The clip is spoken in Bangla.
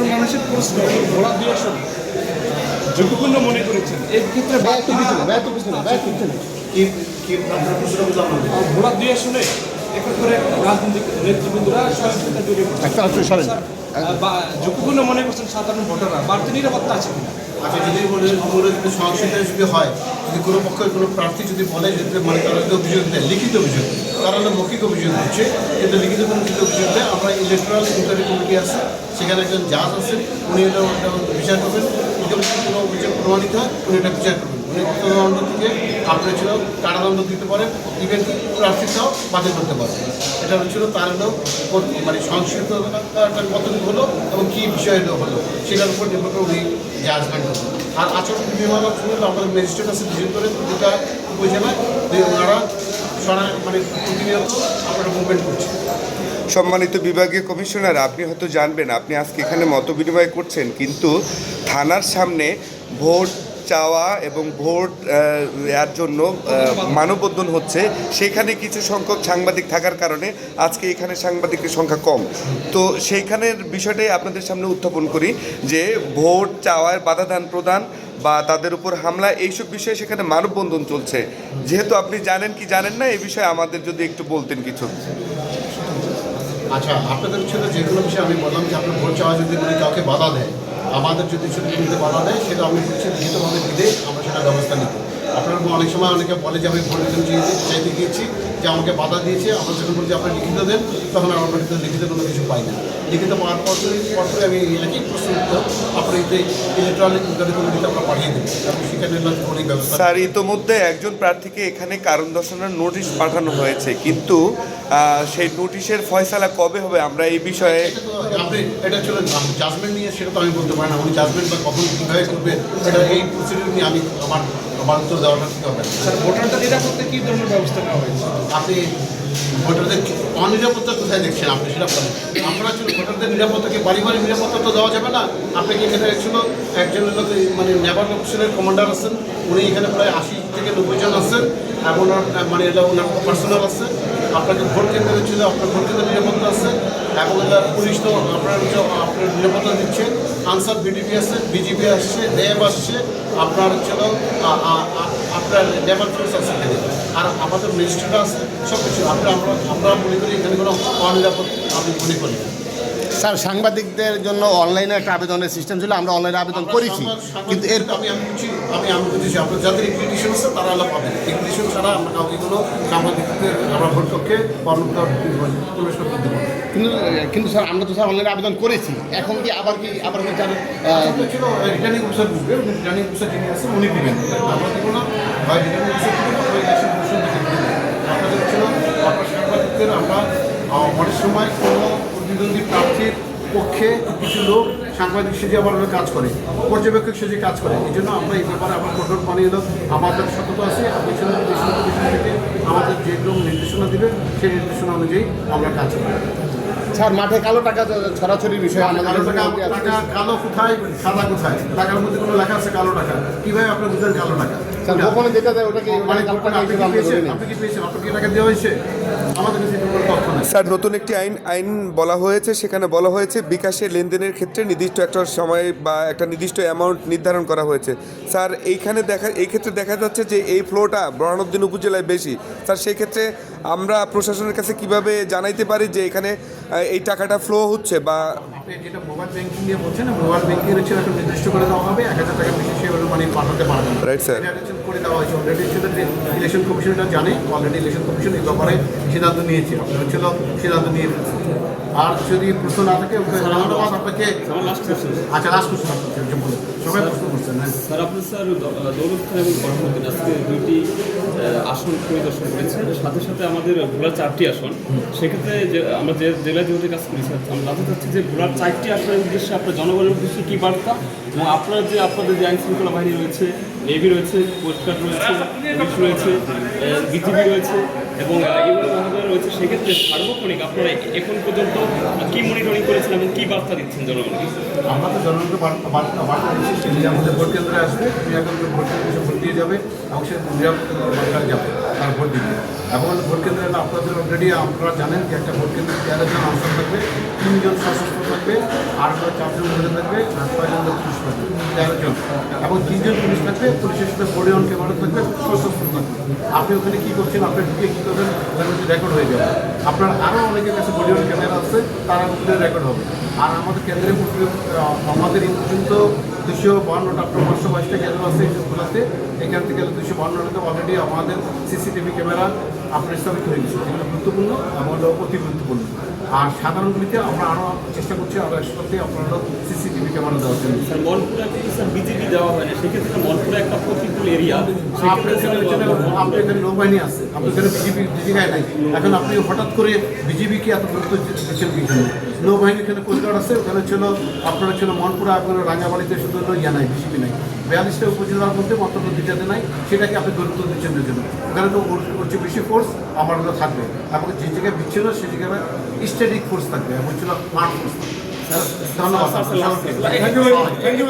সাধারণ মানুষের প্রশ্ন ভোলা 2 আসন ঝুঁকিপূর্ণ মনে করেছেন, এই ক্ষেত্রে ভোলা 2 আসনে একটু করে রাজনৈতিক নেতৃবৃন্দরা সহিংসতা জড়িয়ে পড়ছে বা ঝুঁকিপূর্ণ মনে করছেন সাধারণ ভোটাররা, বাড়তি নিরাপত্তা আছে কিনা? আচ্ছা, যদি যদি সহিংসতা যদি হয়, যদি কোনো পক্ষের কোনো প্রার্থী যদি বলে যে মানে তারা যদি অভিযোগ দেয়, লিখিত অভিযোগ, তারা মৌখিক অভিযোগ দিচ্ছে, কিন্তু লিখিত কোনো যদি অভিযোগ দেয়, আমরা ইলেকট্রাল ইনকোয়ারি কমিটি আছে, সেখানে একজন জাজ আছেন, উনি এটা বিচার করবেন। যদি কোনো অভিযোগ প্রমাণিত হয়, উনি এটা বিচার করবেন। উনি দণ্ড থেকে আপনার ছিল কারাদণ্ড দিতে পারেন, ইভেন প্রার্থীটাও বাতিল করতে পারেন। এটা হচ্ছিল তার হলো মানে সহিংসতাটা কতটুকু হলো এবং কী বিষয়টা হলো সেটার উপর নির্ভর করে উনি জাজমেন্ট করবেন। আর আচরণ বিভাগ শুনলে আমাদের ম্যাজিস্ট্রেট আছে, বিশেষ করে প্রতিটা উপজেলায় ওনারা মানে প্রতিনিয়ত আপনারা মুভমেন্ট করছে। সম্মানিত বিভাগীয় কমিশনার, আপনি হয়তো জানবেন, আপনি আজকে এখানে মত বিনিময় করছেন, কিন্তু থানার সামনে ভোট চাওয়া এবং ভোট এর জন্য মানববন্ধন হচ্ছে, সেখানে কিছু সংখ্যক সাংবাদিক থাকার কারণে আজকে এখানে সাংবাদিকের সংখ্যা কম। তো সেইখানের বিষয়টাই আপনাদের সামনে উত্থাপন করি যে ভোট চাওয়ার বাধাদান প্রদান বা তাদের উপর হামলা, এইসব বিষয়ে সেখানে মানববন্ধন চলছে। যেহেতু আপনি জানেন কি জানেন না, এই বিষয়ে আমাদের যদি একটু বলতেন কিছু। আচ্ছা, আপনাদের ছিল যে কোনো বিষয়ে আমি বললাম যে আপনার ভোট চাওয়া যদি উনি কাউকে বাধা দেয়, আমাদের যদি নিতে বাধা দেয়, সেটা আমি বলছি লিখিতভাবে দিলে আমরা সেটা ব্যবস্থা নিব। আপনার অনেক সময় অনেকে বলে যে আমি ভোট চাইতে গিয়েছি, যে আমাকে বাধা দিয়েছে, আমরা যখন বলছি আপনার লিখিত দেন, তখন আমরা লিখিত কোনো কিছু পাই না। লিখিত পাওয়ার পরে আমি একই প্রশ্ন উত্তর আপনার ইলেকট্রনিক ইনকোয়ারি কমিটিতে আমরা পাঠিয়ে দেবো এবং সেখানে অনেক ব্যবস্থা। স্যার, ইতোমধ্যে একজন প্রার্থীকে এখানে কারণ দর্শানোর নোটিশ পাঠানো হয়েছে, কিন্তু সেই নোটিশের ফয়সালা কবে হবে আমরা এই বিষয়ে আপনি এটা ছিল জাজমেন্ট নিয়ে, সেটা তো আমি বলতে পারি না। উনি জাজমেন্ট বা কখন কীভাবে করবে, এটা এই প্রসিডিউর নিয়ে আমি আমার উত্তর দেওয়াটা ঠিক হবে। স্যার, ভোটারদের নিরাপত্তা কী ধরনের ব্যবস্থা নেওয়া হয়েছে? আপনি ভোটারদের অনিরাপত্তা কোথায় দেখছেন আপনি সেটা বলেন। আমরা ছিল ভোটারদের নিরাপত্তাকে বাড়ি নিরাপত্তা তো দেওয়া যাবে না। আপনাকে এখানে ছিল একজন মানে নেভাল অফিসারের কমান্ডার আছেন, উনি এখানে প্রায় 80 থেকে 90 জন আছেন এবং মানে এটা ওনার পার্সোনাল আছে। আপনাকে ভোট কেন্দ্রে ছিল, আপনার ভোট কেন্দ্রের নিরাপত্তা আছে এবং পুলিশ তো আপনার নিরাপত্তা দিচ্ছে। আনসার বিডিপি আছে, বিজিবি আসছে, র্যাব আসছে, আপনার ছিল আপনার নেভাল ফোর্স আছে এখানে, আর আমাদের মিনিস্ট্রিটা আছে, সব কিছু আমরা মনে করি এখানে কোনো অনিরাপদ আমি মনে করি না। স্যার, সাংবাদিকদের জন্য অনলাইনে একটা আবেদনের সিস্টেম ছিল, আমরা অনলাইনে আবেদন করেছি, কিন্তু এর আমি বুঝেছি আপনার যাদের ইনভিটেশন আছে তারা আলাদা পাবেন। ইনভিটেশন ছাড়া আমরা কাউকে কোনো সাংবাদিকদের আমরা ভোট কক্ষে প্রবেশ করতে দেবো। কিন্তু স্যার, আমরা তো স্যার অনলাইনে আবেদন করেছি, এখন কি আবার স্যার ছিল রিটার্নিং অফিসার বুঝবে, উনি রিটার্নিং অফিসার যিনি আছে উনি দিবেন, আমরা দেবো না। হয় রিটার্নিং অফিসার আপনাদের ছিল আপনার সাংবাদিকদের আমরা অনেক সময় কোনো প্রতিদ্বন্দ্বী প্রার্থীর পক্ষে কিছু লোক সাংবাদিক সেজে আবার কাজ করে, পর্যবেক্ষক সেজে কাজ করে। এই জন্য আমরা এই ব্যাপারে আমরা কঠোর বানিয়ে এলো, আমাদের সততা আছে। আপনার থেকে আমাদের যেগুলো নির্দেশনা দেবে সেই নির্দেশনা অনুযায়ী আমরা কাজ করি। স্যার, মাঠে কালো টাকা ছড়াছড়ির বিষয়ে টাকা কালো কোথায়, সাদা কোথায়? টাকার মধ্যে কোনো লেখা আছে কালো টাকা, কীভাবে আপনার বুঝলেন কালো টাকা? স্যার, গোপনে যেটা দেয় ওটা কি আপনি কি পেয়েছেন? আপনাকে টাকা দেওয়া হয়েছে? আমাদের কাছে কোনো তথ্য নেই। স্যার, নতুন একটি আইন বলা হয়েছে, সেখানে বলা হয়েছে বিকাশে লেনদেনের ক্ষেত্রে নির্দিষ্ট একটা সময় বা একটা নির্দিষ্ট অ্যামাউন্ট নির্ধারণ করা হয়েছে। স্যার, এই ক্ষেত্রে দেখা যাচ্ছে যে এই ফ্লোটা বরানউদ্দিন উপজেলায় বেশি। স্যার, সেই ক্ষেত্রে আমরা প্রশাসনের কাছে কিভাবে জানাইতে পারি যে এখানে এই টাকাটা ফ্লো হচ্ছে? বা আপনি যেটা মোবাইল ব্যাংকিং নিয়ে বলছেন, মোবাইল ব্যাংকিং হচ্ছে একটা নির্দিষ্ট করে দেওয়া হবে, 1000 টাকা বেশি সেভাবে মানে পাঠাতে পারবেন। রাইট স্যার, করে দেওয়া হয়েছে অলরেডি। ইলেকশন কমিশনটা জানে, অলরেডি ইলেকশন কমিশন এই ব্যাপারে সিদ্ধান্ত নিয়েছে, আপনার সিদ্ধান্ত নিয়ে ফেলছে। আর যদি প্রশ্ন না থাকে ধন্যবাদ আপনাকে। আচ্ছা, লাস্ট কোশ্চেন বলুন, সবাই প্রশ্ন করছেন। হ্যাঁ স্যার, আপনি স্যার দৌলতখান এবং বরানউদ্দিন আজকে 2টি আসন পরিদর্শন করেছেন, সাথে সাথে আমাদের ভোলার 4টি আসন। সেক্ষেত্রে আমরা যে জেলায় যেহেতু কাজ করি স্যার, আমরা জানতে চাচ্ছি যে ভোলার 4টি আসনের উদ্দেশ্যে আপনার জনগণের উদ্দেশ্যে কী বার্তা, এবং আপনাদের যে আইন শৃঙ্খলা বাহিনী রয়েছে, নেভি রয়েছে, কোস্টগার্ড রয়েছে, পুলিশ রয়েছে, বিজিবি রয়েছে এবং ইউনিয়ন মহোদয় রয়েছে, সেক্ষেত্রে সার্বক্ষণিক আপনারা এখন পর্যন্ত কী মনিটরিং করেছেন এবং কী বার্তা দিচ্ছেন জনগণকে? আমরা তো জনগণকে বার্তা দিচ্ছি, সে আমাদের ভোট কেন্দ্রে আসবে, ভোট কেন্দ্রে ভোট দিয়ে যাবে এবং সে নিরাপত্তা যাবে। তারা ভোট দিবে। এবং ভোট কেন্দ্রে আপনাদের অলরেডি আপনারা জানেন যে একটা ভোট কেন্দ্রে 13 জন আনসার থাকবে, 3 জন সশস্ত্র থাকবে, আর 4 জন মহিলা থাকবে, আর 6 জন পুলিশ থাকবে, 13 জন। এবং 3 জন পুলিশ থাকবে, পুলিশের সাথে বডি অন ক্যামেরা থাকবে, সশস্ত্র থাকবে। আপনি ওখানে কী করছেন, আপনি ঢুকে কী করবেন, ওখানে রেকর্ড হয়ে যাবে। আপনার আরও অনেকের কাছে বডি অন ক্যামেরা আছে, তারা রেকর্ড হবে। আর আমাদের কেন্দ্রে আমাদের এই পর্যন্ত 252টা, আপনার 522টা কেন্দ্র আছে এইসবগুলোতে। এখান থেকে 252টাতে অলরেডি আমাদের সিসিটিভি ক্যামেরা আপনার স্থাপিত হয়ে গেছে, যেগুলো গুরুত্বপূর্ণ এবং অতি গুরুত্বপূর্ণ। আর সাধারণগুলিতে আমরা আরও চেষ্টা করছি আরও একসাথে আপনারা সিসিটিভি ক্যামেরা দেওয়ার জন্য। স্যার মনপুরে স্যার বিজেপি দেওয়া হয় না, সেক্ষেত্রে মনপুরে একটা প্রতিকূল এরিয়া, আপনার এখানে নৌবাহিনী আছে, আপনার এখানে বিজেপি জায়গায় নাই। এখন আপনি হঠাৎ করে বিজেপিকে এত গুরুত্ব দিচ্ছেন কি জন্য? নৌবাহিনী এখানে কোস্টগার্ড আছে, ওখানে ছিল আপনার ছিল মনপুরা, আপনার রাঙ্গাবাড়িতে শুধু ইয়া নাই, বিজেপি নাই। 42টা উপজেলার মধ্যে মাত্র 2টাতে নাই, সেটাকে আপনি গুরুত্ব দিচ্ছেন জন্য। ওখানে তো ওর চেয়ে বেশি ফোর্স আমার থাকবে, এবং যে জায়গায় বিচ্ছিন্ন সেই জায়গায় স্ট্যাটিক ফোর্স থাকবে, এবং ছিল মাঠ ফোর্স থাকবে। ধন্যবাদ। Thank you.